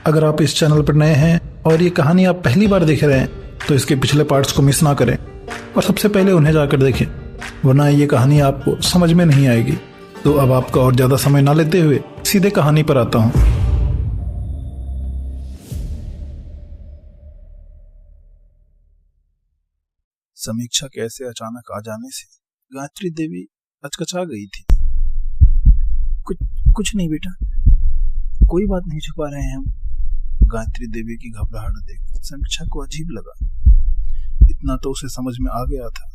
अगर आप इस चैनल पर नए हैं और ये कहानी आप पहली बार देख रहे हैं तो इसके पिछले पार्ट्स को मिस ना करें और सबसे पहले उन्हें जाकर देखें, वरना ये कहानी आपको समझ में नहीं आएगी। तो अब आपका और ज़्यादा समय ना लेते हुए सीधे कहानी पर आता हूँ। समीक्षा के ऐसे अचानक आ जाने से गायत्री देवी अचकचा गई थी। कुछ नहीं बेटा, कोई बात नहीं छुपा रहे हैं हम। गायत्री देवी की घबराहट देख समीक्षा को अजीब लगा। इतना तो उसे समझ में आ गया था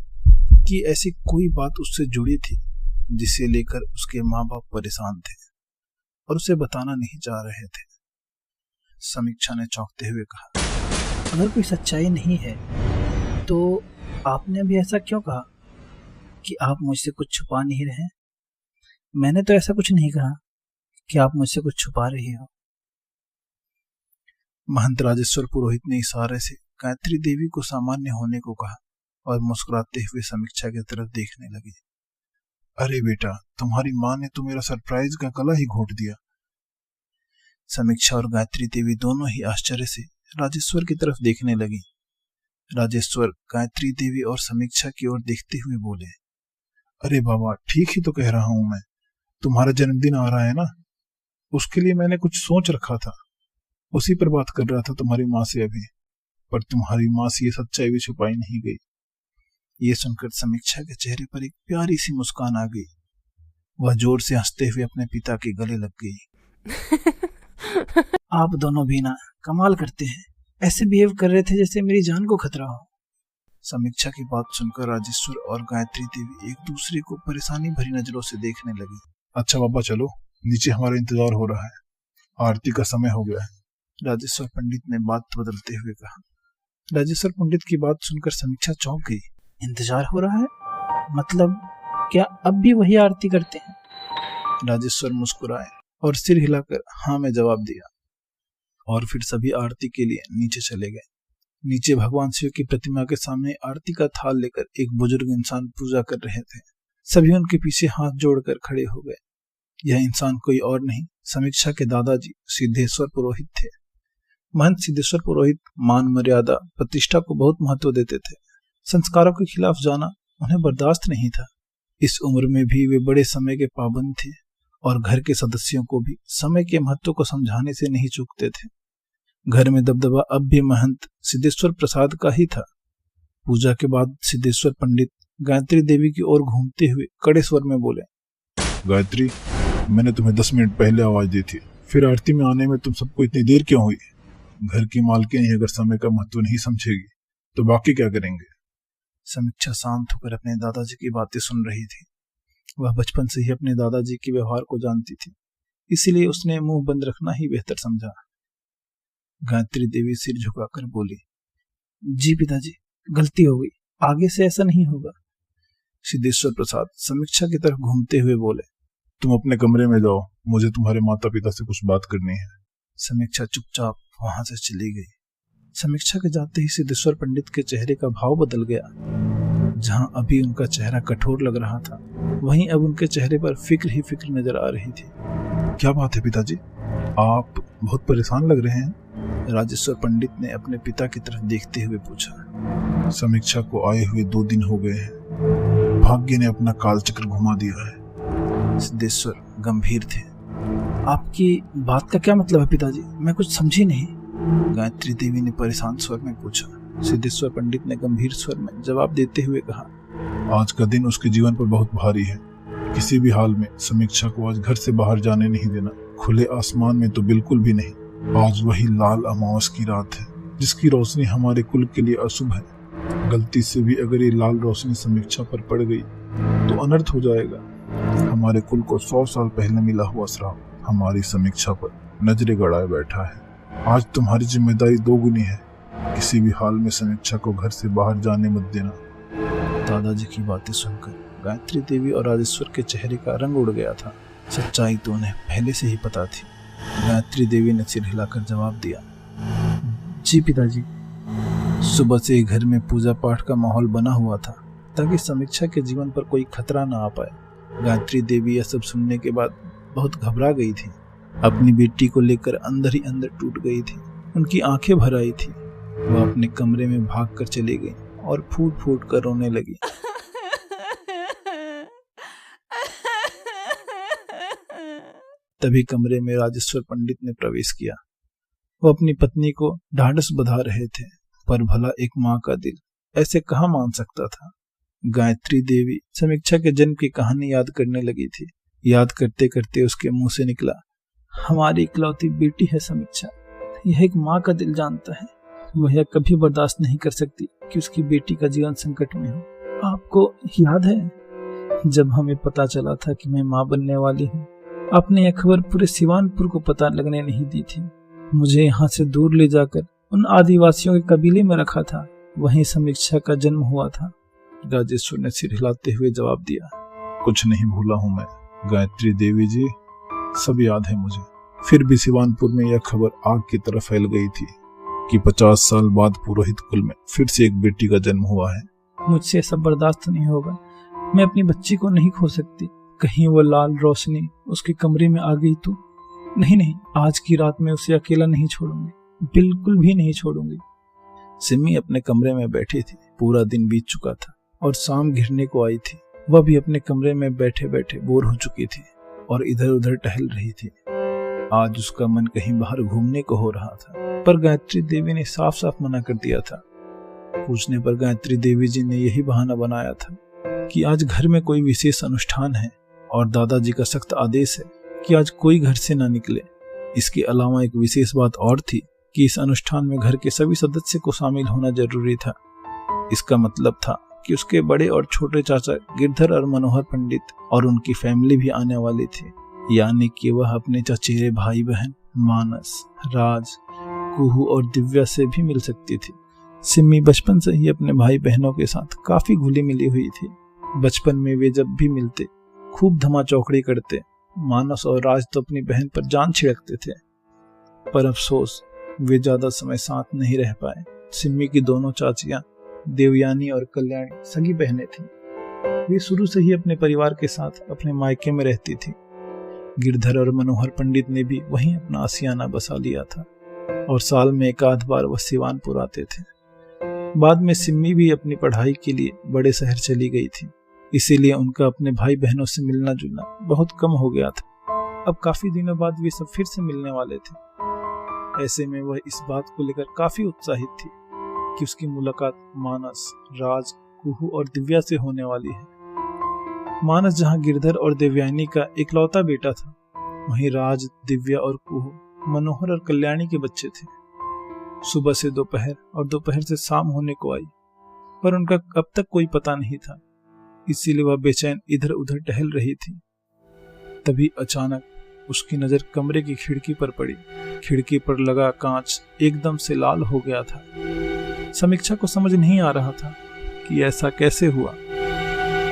कि ऐसी कोई बात उससे जुड़ी थी जिसे लेकर उसके माँ बाप परेशान थे और उसे बताना नहीं चाह रहे थे। समीक्षा ने चौंकते हुए कहा, अगर कोई सच्चाई नहीं है तो आपने अभी ऐसा क्यों कहा कि आप मुझसे कुछ छुपा नहीं रहे? मैंने तो ऐसा कुछ नहीं कहा कि आप मुझसे कुछ छुपा रही हो। महंत राजेश्वर पुरोहित ने इशारे से गायत्री देवी को सामान्य होने को कहा और मुस्कुराते हुए समीक्षा की तरफ देखने लगे। अरे बेटा, तुम्हारी माँ ने तो मेरा सरप्राइज का गला ही घोट दिया। समीक्षा और गायत्री देवी दोनों ही आश्चर्य से राजेश्वर की तरफ देखने लगी। राजेश्वर गायत्री देवी और समीक्षा की ओर देखते हुए बोले, अरे बाबा, ठीक ही तो कह रहा हूं मैं। तुम्हारा जन्मदिन आ रहा है ना, उसके लिए मैंने कुछ सोच रखा था, उसी पर बात कर रहा था तुम्हारी माँ से अभी, पर तुम्हारी माँ से ये सच्चाई भी छुपाई नहीं गई। ये सुनकर समीक्षा के चेहरे पर एक प्यारी सी मुस्कान आ गई। वह जोर से हंसते हुए अपने पिता के गले लग गई। आप दोनों भी ना कमाल करते हैं, ऐसे बिहेव कर रहे थे जैसे मेरी जान को खतरा हो। समीक्षा की बात सुनकर राजेश्वर और गायत्री देवी एक दूसरे को परेशानी भरी नजरों से देखने लगी। अच्छा बाबा, चलो नीचे, हमारा इंतजार हो रहा है, आरती का समय हो गया है, राजेश्वर पंडित ने बात बदलते हुए कहा। राजेश्वर पंडित की बात सुनकर समीक्षा चौंक गई। इंतजार हो रहा है? मतलब क्या अब भी वही आरती करते हैं? राजेश्वर मुस्कुराए और सिर हिलाकर हाँ में जवाब दिया और फिर सभी आरती के लिए नीचे चले गए। नीचे भगवान शिव की प्रतिमा के सामने आरती का थाल लेकर एक बुजुर्ग इंसान पूजा कर रहे थे। सभी उनके पीछे हाथ जोड़कर खड़े हो गए। यह इंसान कोई और नहीं, समीक्षा के दादाजी सिद्धेश्वर पुरोहित थे। महंत सिद्धेश्वर पुरोहित मान मर्यादा प्रतिष्ठा को बहुत महत्व देते थे। संस्कारों के खिलाफ जाना उन्हें बर्दाश्त नहीं था। इस उम्र में भी वे बड़े समय के पाबंद थे और घर के सदस्यों को भी समय के महत्व को समझाने से नहीं चूकते थे। घर में दबदबा अब भी महंत सिद्धेश्वर प्रसाद का ही था। पूजा के बाद सिद्धेश्वर पंडित गायत्री देवी की ओर घूमते हुए कड़े स्वर में बोले, गायत्री, मैंने तुम्हें 10 मिनट पहले आवाज दी थी, फिर आरती में आने में तुम सबको इतनी देर क्यों हुई? घर की मालकिन ही अगर समय का महत्व नहीं समझेगी तो बाकी क्या करेंगे? समीक्षा शांत होकर अपने दादाजी की बातें सुन रही थी। वह बचपन से ही अपने दादाजी के व्यवहार को जानती थी, इसीलिए उसने मुंह बंद रखना ही बेहतर समझा। गायत्री देवी सिर झुकाकर बोली, जी पिताजी, गलती हो गई, आगे से ऐसा नहीं होगा। सिद्धेश्वर प्रसाद समीक्षा की तरफ घूमते हुए बोले, तुम अपने कमरे में जाओ, मुझे तुम्हारे माता पिता से कुछ बात करनी है। समीक्षा चुपचाप वहां से चली गई। समीक्षा के जाते ही सिद्धेश्वर पंडित के चेहरे का भाव बदल गया। जहां अभी उनका चेहरा कठोर लग रहा था, वहीं अब उनके चेहरे पर फिक्र ही फिक्र नजर आ रही थी। क्या बात है पिताजी, आप बहुत परेशान लग रहे हैं? राजेश्वर पंडित ने अपने पिता की तरफ देखते हुए पूछा। समीक्षा को आए हुए 2 दिन हो गए हैं, भाग्य ने अपना कालचक्र घुमा दिया है। सिद्धेश्वर गंभीर थे। आपकी बात का क्या मतलब है पिताजी, मैं कुछ समझी नहीं। गायत्री देवी ने परेशान स्वर में पूछा। सिद्धेश्वर पंडित ने गंभीर स्वर में जवाब देते हुए कहा, आज का दिन उसके जीवन पर बहुत भारी है। किसी भी हाल में समीक्षा को आज घर से बाहर जाने नहीं देना, खुले आसमान में तो बिल्कुल भी नहीं। आज वही लाल अमावस की रात है जिसकी रोशनी हमारे कुल के लिए अशुभ है। गलती से भी अगर ये लाल रोशनी समीक्षा पर पड़ गई तो अनर्थ हो जाएगा। हमारे कुल को 100 साल पहले मिला हुआ श्राप हमारी समीक्षा पर नजरे गड़ाए बैठा है। आज तुम्हारी जिम्मेदारी 2 गुनी है, किसी भी हाल में समीक्षा को घर से बाहर जाने मत देना। दादाजी की बातें सुनकर गायत्री देवी और राजेश्वर के चेहरे का रंग उड़ गया था। सच्चाई तो उन्हें पहले से ही पता थी। गायत्री देवी ने सिर हिलाकर जवाब दिया, जी पिताजी। सुबह से घर में पूजा पाठ का माहौल बना हुआ था ताकि समीक्षा के जीवन पर कोई खतरा न आ पाए। गायत्री देवी यह सब सुनने के बाद बहुत घबरा गई थी। अपनी बेटी को लेकर अंदर ही अंदर टूट गई थी। उनकी आंखें भर आई थी। वह अपने कमरे में भागकर चली गई और फूट फूट कर रोने लगी। तभी कमरे में राजेश्वर पंडित ने प्रवेश किया। वो अपनी पत्नी को ढाढ़स बंधा रहे थे, पर भला एक माँ का दिल ऐसे कहाँ मान सकता था। गायत्री देवी समीक्षा के जन्म की कहानी याद करने लगी थी। याद करते करते उसके मुंह से निकला, हमारी इकलौती बेटी है समीक्षा, यह एक माँ का दिल जानता है। वह यह कभी बर्दाश्त नहीं कर सकती कि उसकी बेटी का जीवन संकट में हो। आपको याद है जब हमें पता चला था कि मैं माँ बनने वाली हूँ, आपने यह खबर पूरे सिवानपुर को पता लगने नहीं दी थी। मुझे यहाँ से दूर ले जाकर उन आदिवासियों के कबीले में रखा था, वहीं समीक्षा का जन्म हुआ था। राजेश्वर ने सिर हिलाते हुए जवाब दिया, कुछ नहीं भूला हूँ मैं गायत्री देवी जी, सब याद है मुझे। फिर भी सिवानपुर में यह खबर आग की तरह फैल गई थी कि 50 साल बाद पुरोहित कुल में फिर से एक बेटी का जन्म हुआ है। मुझसे सब बर्दाश्त नहीं होगा, मैं अपनी बच्ची को नहीं खो सकती। कहीं वो लाल रोशनी उसके कमरे में आ गई तो? नहीं, आज की रात में उसे अकेला नहीं छोड़ूंगी, बिल्कुल भी नहीं छोड़ूंगी। सिमी अपने कमरे में बैठी थी। पूरा दिन बीत चुका था और शाम घिरने को आई थी। वह भी अपने कमरे में बैठे बैठे बोर हो चुकी थी और इधर उधर टहल रही थी। आज उसका मन कहीं बाहर घूमने को हो रहा था, पर गायत्री देवी ने साफ साफ मना कर दिया था। पूछने पर गायत्री देवी जी ने यही बहाना बनाया था कि आज घर में कोई विशेष अनुष्ठान है और दादाजी का सख्त आदेश है कि आज कोई घर से न निकले। इसके अलावा एक विशेष बात और थी कि इस अनुष्ठान में घर के सभी सदस्य को शामिल होना जरूरी था। इसका मतलब था कि उसके बड़े और छोटे चाचा गिरधर और मनोहर पंडित और उनकी फैमिली भी आने वाली थी, यानी कि वह अपने चचेरे भाई बहन मानस, राज, कुहू और दिव्या से भी मिल सकती थी। सिमी बचपन से ही अपने भाई बहनों के साथ काफी घुली मिली हुई थी। बचपन में वे जब भी मिलते खूब धमा चौकड़ी करते। मानस और राज तो अपनी बहन पर जान छिड़कते थे, पर अफसोस वे ज्यादा समय साथ नहीं रह पाए। सिमी की दोनों चाचियां देवयानी और कल्याणी सगी बहनें थीं। वे शुरू से ही अपने परिवार के साथ अपने मायके में रहती थी। गिरधर और मनोहर पंडित ने भी वहीं अपना आशियाना बसा लिया था और साल में एक आध बार वह सिवानपुर आते थे। बाद में सिम्मी भी अपनी पढ़ाई के लिए बड़े शहर चली गई थी, इसीलिए उनका अपने भाई बहनों से मिलना जुलना बहुत कम हो गया था। अब काफी दिनों बाद वे सब फिर से मिलने वाले थे। ऐसे में वह इस बात को लेकर काफी उत्साहित थी कि उसकी मुलाकात मानस, राज, कुहू और दिव्या से होने वाली है। मानस जहां गिरधर और देवयानी का इकलौता बेटा था, वहीं राज, दिव्या और कुहू मनोहर और कल्याणी के बच्चे थे। सुबह से दोपहर और दोपहर से शाम होने को आई, पर उनका अब तक कोई पता नहीं था, इसीलिए वह बेचैन इधर उधर टहल रही थी। तभी अचानक उसकी नजर कमरे की खिड़की पर पड़ी। खिड़की पर लगा कांच एकदम से लाल हो गया था। समीक्षा को समझ नहीं आ रहा था कि ऐसा कैसे हुआ।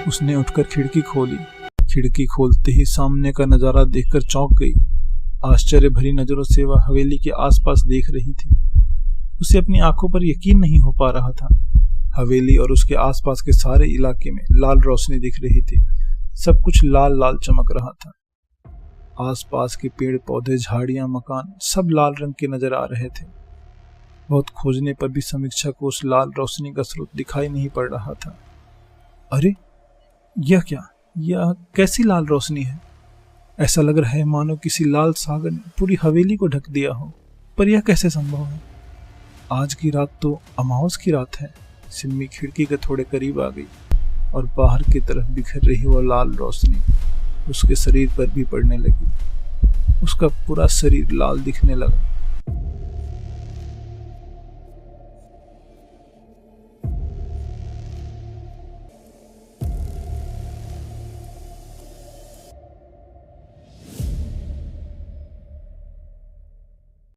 उसने उठकर खिड़की खोली। खिड़की खोलते ही सामने का नजारा देखकर चौंक गई। आश्चर्य भरी नजरों से वह हवेली के आसपास देख रही थी। उसे अपनी आंखों पर यकीन नहीं हो पा रहा था। हवेली और उसके आसपास के सारे इलाके में लाल रोशनी दिख रही थी। सब कुछ लाल लाल चमक रहा था। आसपास के पेड़ पौधे, झाड़ियां, मकान सब लाल रंग के नजर आ रहे थे। बहुत खोजने पर भी समीक्षा को उस लाल रोशनी का स्रोत दिखाई नहीं पड़ रहा था। अरे यह क्या, यह कैसी लाल रोशनी है? ऐसा लग रहा है मानो किसी लाल सागर ने पूरी हवेली को ढक दिया हो, पर यह कैसे संभव है? आज की रात तो अमावस की रात है। सिम्मी खिड़की के थोड़े करीब आ गई और बाहर की तरफ बिखर रही वो लाल रोशनी उसके शरीर पर भी पड़ने लगी। उसका पूरा शरीर लाल दिखने लगा।